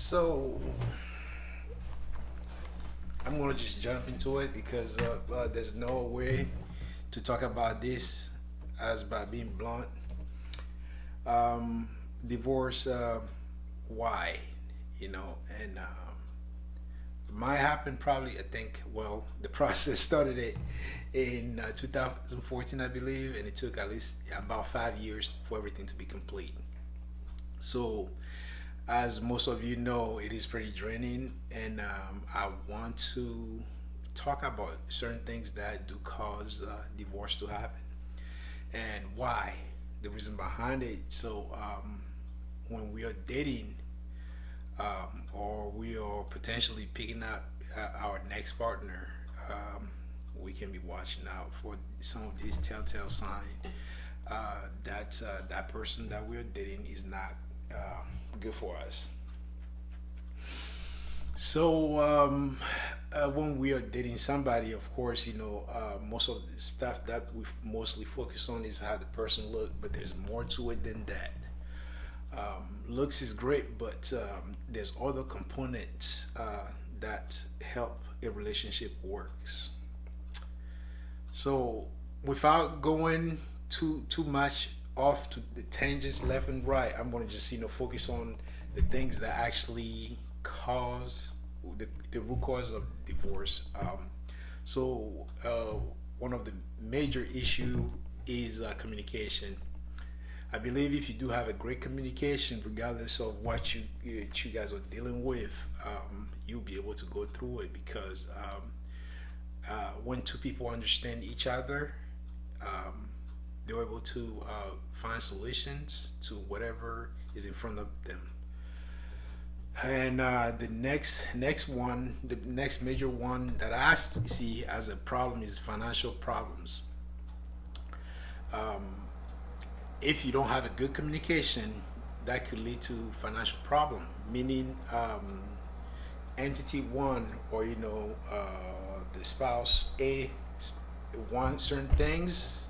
So I'm gonna just jump into it because there's no way to talk about this as by being blunt. Um, Divorce, why? You know, and might happen probably. I think. Well, the process started it in 2014, I believe, and it took at least about 5 years for everything to be complete. So, as most of you know, it is pretty draining, and I want to talk about certain things that do cause divorce to happen and why, the reason behind it. So, when we are dating or we are potentially picking up our next partner, we can be watching out for some of these telltale signs that that person that we're dating is not good for us. So when we are dating somebody, of course, most of the stuff that we mostly focus on is how the person look, but there's more to it than that. Looks is great, but there's other components that help a relationship works. So without going too much off to the tangents left and right, I'm gonna just focus on the things that actually cause the root cause of divorce. So one of the major issue is communication. I believe if you do have a great communication, regardless of what you guys are dealing with, you'll be able to go through it because when two people understand each other, um, they're able to find solutions to whatever is in front of them. And the next major one that see as a problem is financial problems. Um, if you don't have a good communication, that could lead to financial problem. Meaning, entity one, or the spouse A wants certain things,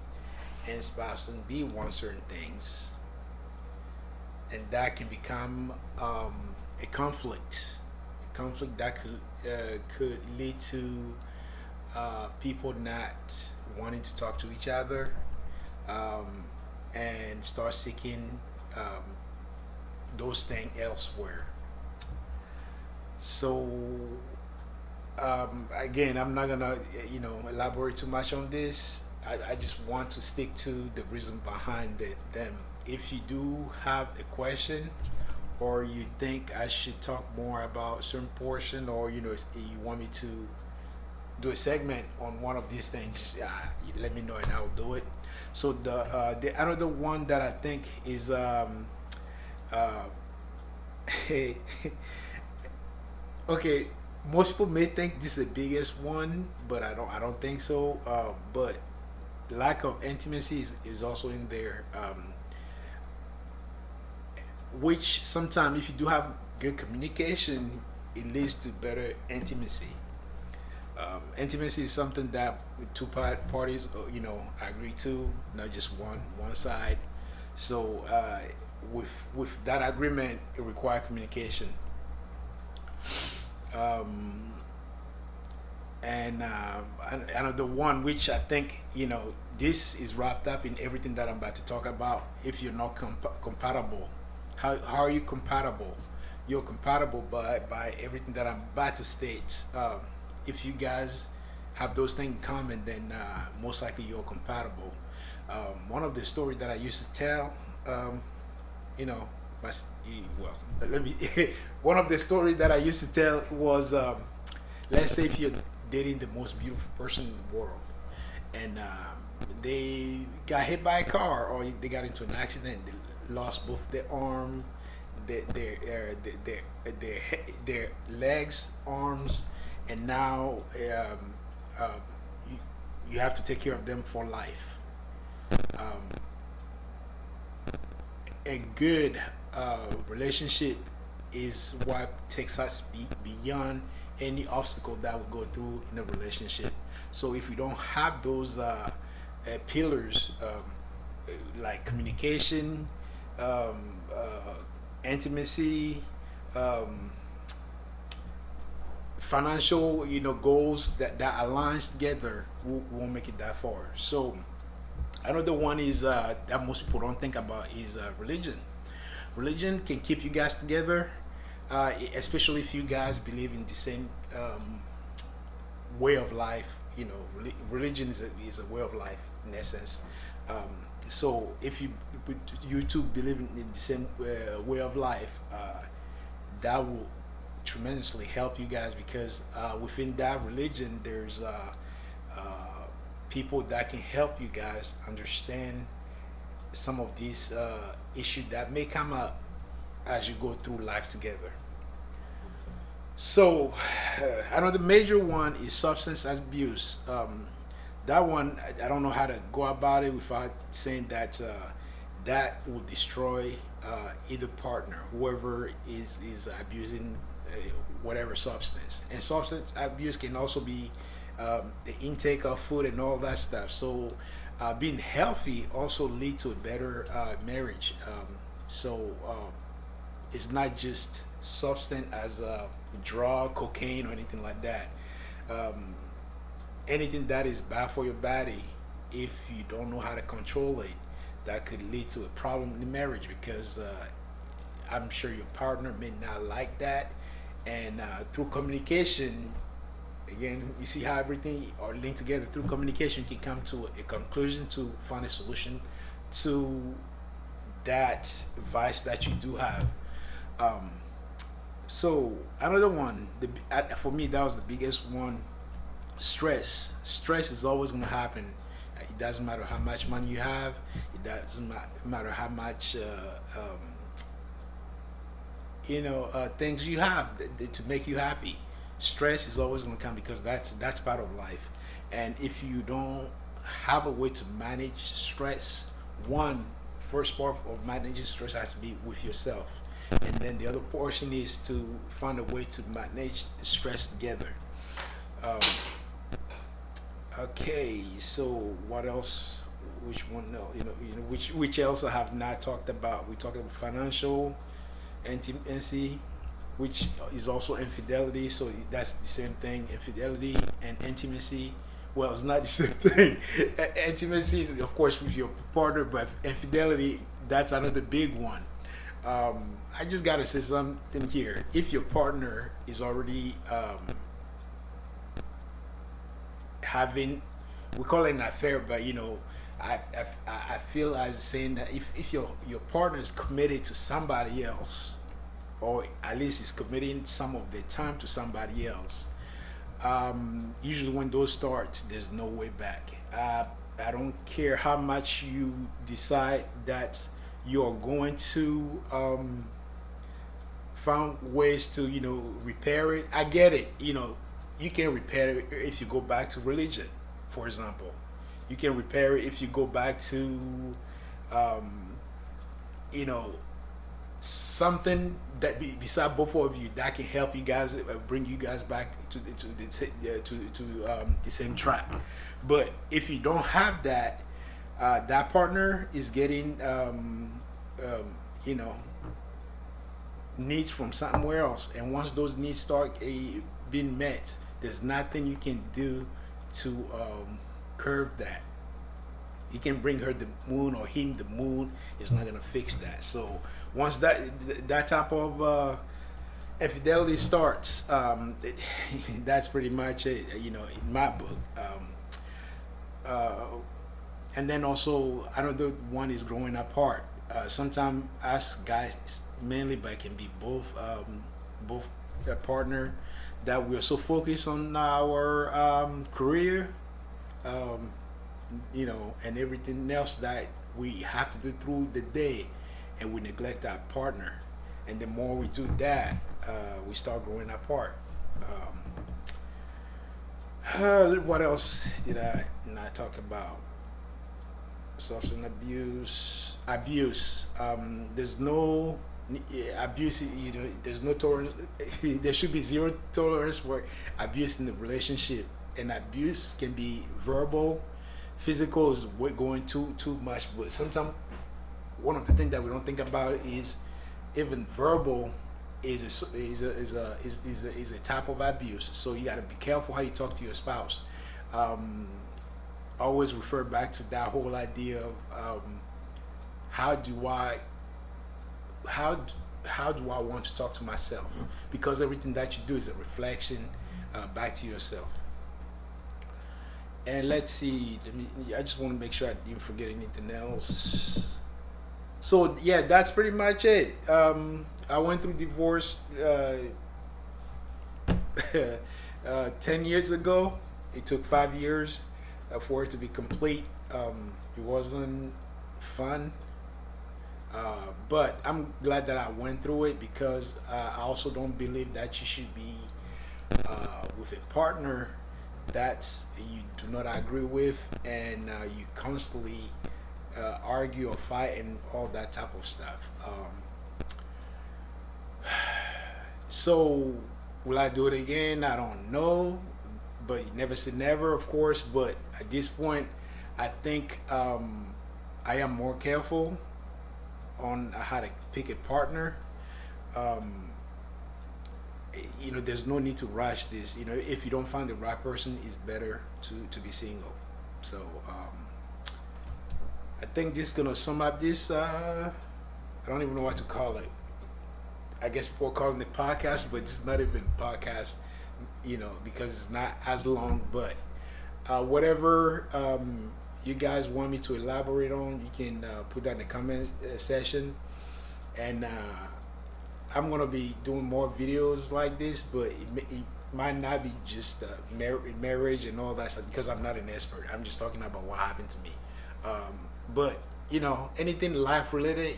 and spouse B wants certain things, and that can become a conflict. A conflict that could lead to people not wanting to talk to each other, um, and start seeking um, those things elsewhere. So again, I'm not gonna elaborate too much on this. I just want to stick to the reason behind them. If you do have a question, or you think I should talk more about a certain portion, or you want me to do a segment on one of these things, just you let me know and I'll do it. So the another one that I think is uh, okay. Most people may think this is the biggest one, but I don't think so. But lack of intimacy is also in there, which sometimes if you do have good communication, it leads to better intimacy. Intimacy is something that two parties, agree to, not just one side. So with that agreement, it requires communication. Um, and another one which I think this is wrapped up in everything that I'm about to talk about. If you're not compatible, how are you compatible? You're compatible by everything that I'm about to state. If you guys have those things in common, then most likely you're compatible. One of the stories that I used to tell, you know, well, let me. One of the stories that I used to tell was, let's say if you're dating the most beautiful person in the world, and they got hit by a car, or they got into an accident, they lost both their arm, their legs, arms, and now uh, you, you have to take care of them for life. Um, a good relationship is what takes us beyond any obstacle that we go through in a relationship. So if we don't have those pillars, like communication, intimacy, um, financial, goals that aligns together, we won't make it that far. So another one is that most people don't think about is religion. Religion can keep you guys together, especially if you guys believe in the same way of life. Religion is a way of life in essence. Um, so if you two believe in the same way of life, that will tremendously help you guys because within that religion, there's uh, people that can help you guys understand some of these issues that may come up as you go through life together. So, another major one is substance abuse. That one, I don't know how to go about it without saying that that will destroy either partner, whoever is abusing whatever substance. And substance abuse can also be the intake of food and all that stuff. So, being healthy also leads to a better marriage. It's not just substance as a drug, cocaine, or anything like that. Um, Anything that is bad for your body, if you don't know how to control it, that could lead to a problem in the marriage because I'm sure your partner may not like that. And through communication, again, you see how everything are linked together. Through communication, you can come to a conclusion to find a solution to that vice that you do have. Um, so another one, for me, that was the biggest one. Stress is always going to happen. It doesn't matter how much money you have. It doesn't matter how much things you have to make you happy. Stress is always going to come because that's part of life. And if you don't have a way to manage stress, one first part of managing stress has to be with yourself, and then the other portion is to find a way to manage stress together. Um, okay, so what else? Which one? No, which else I have not talked about. We talked about financial intimacy, which is also infidelity. So that's the same thing. Infidelity and intimacy. Well, it's not the same thing. Intimacy is, of course, with your partner, but infidelity, that's another big one. I just gotta say something here. If your partner is already having, we call it an affair, but I feel as saying that if your partner is committed to somebody else, or at least is committing some of their time to somebody else, usually when those starts, there's no way back. I don't care how much you decide that you're going to find ways to repair it. I get it. You can repair it if you go back to religion, for example. You can repair it if you go back to um, you know something that beside both of you that can help you guys, bring you guys back to the same track. But if you don't have that, that partner is getting um, you know needs from somewhere else, and once those needs start being met, there's nothing you can do to curve that. You can bring her the moon or him the moon. It's not gonna fix that. So once that type of infidelity starts, that's pretty much it. In my book. Uh, and then also another one is growing apart. Sometimes us guys mainly, but it can be both a partner, that we're so focused on our career, um, and everything else that we have to do through the day, and we neglect our partner. And the more we do that, we start growing apart. What else did I not talk about? Substance abuse. There's no abuse. There's no tolerance. There should be zero tolerance for abuse in the relationship. And abuse can be verbal, physical is going too much. But sometimes one of the things that we don't think about is even verbal is a type of abuse. So you got to be careful how you talk to your spouse. Um, Always refer back to that whole idea of how do I how d- how do I want to talk to myself? Because everything that you do is a reflection back to yourself. And let's see. I just want to make sure I didn't forget anything else. So yeah, that's pretty much it. I went through divorce 10 years ago. It took 5 years for it to be complete. It wasn't fun, but I'm glad that I went through it because I also don't believe that you should be with a partner that you do not agree with and you constantly argue or fight and all that type of stuff. So, will I do it again? I don't know, but you never say never, of course. But at this point, I think I am more careful on how to pick a partner. Um, there's no need to rush this. If you don't find the right person, it's better to be single. So, I think this is gonna sum up this. I don't even know what to call it. I guess people are calling it podcast, but it's not even podcast, because it's not as long. But whatever you guys want me to elaborate on, you can put that in the comment section. And I'm gonna be doing more videos like this, but it might not be just marriage and all that stuff because I'm not an expert. I'm just talking about what happened to me. But anything life related,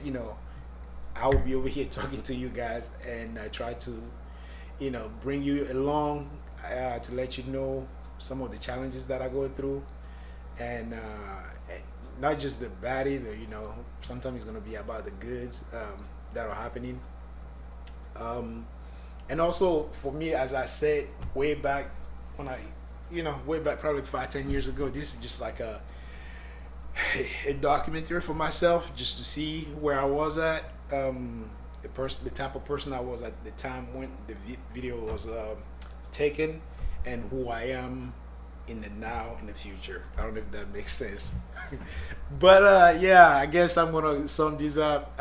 I will be over here talking to you guys and try to, bring you along to let you know some of the challenges that I go through, and not just the bad either. Sometimes it's gonna be about the goods that are happening. Um, and also for me, as I said way back when way back probably 5, 10 years ago, this is just like a documentary for myself, just to see where I was at, the type of person I was at the time when the video was taken, and who I am in the now in the future. I don't know if that makes sense, but yeah, I guess I'm gonna sum these up.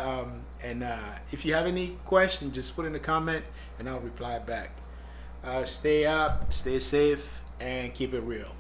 And if you have any questions, just put in the comment, and I'll reply back. Stay up, stay safe, and keep it real.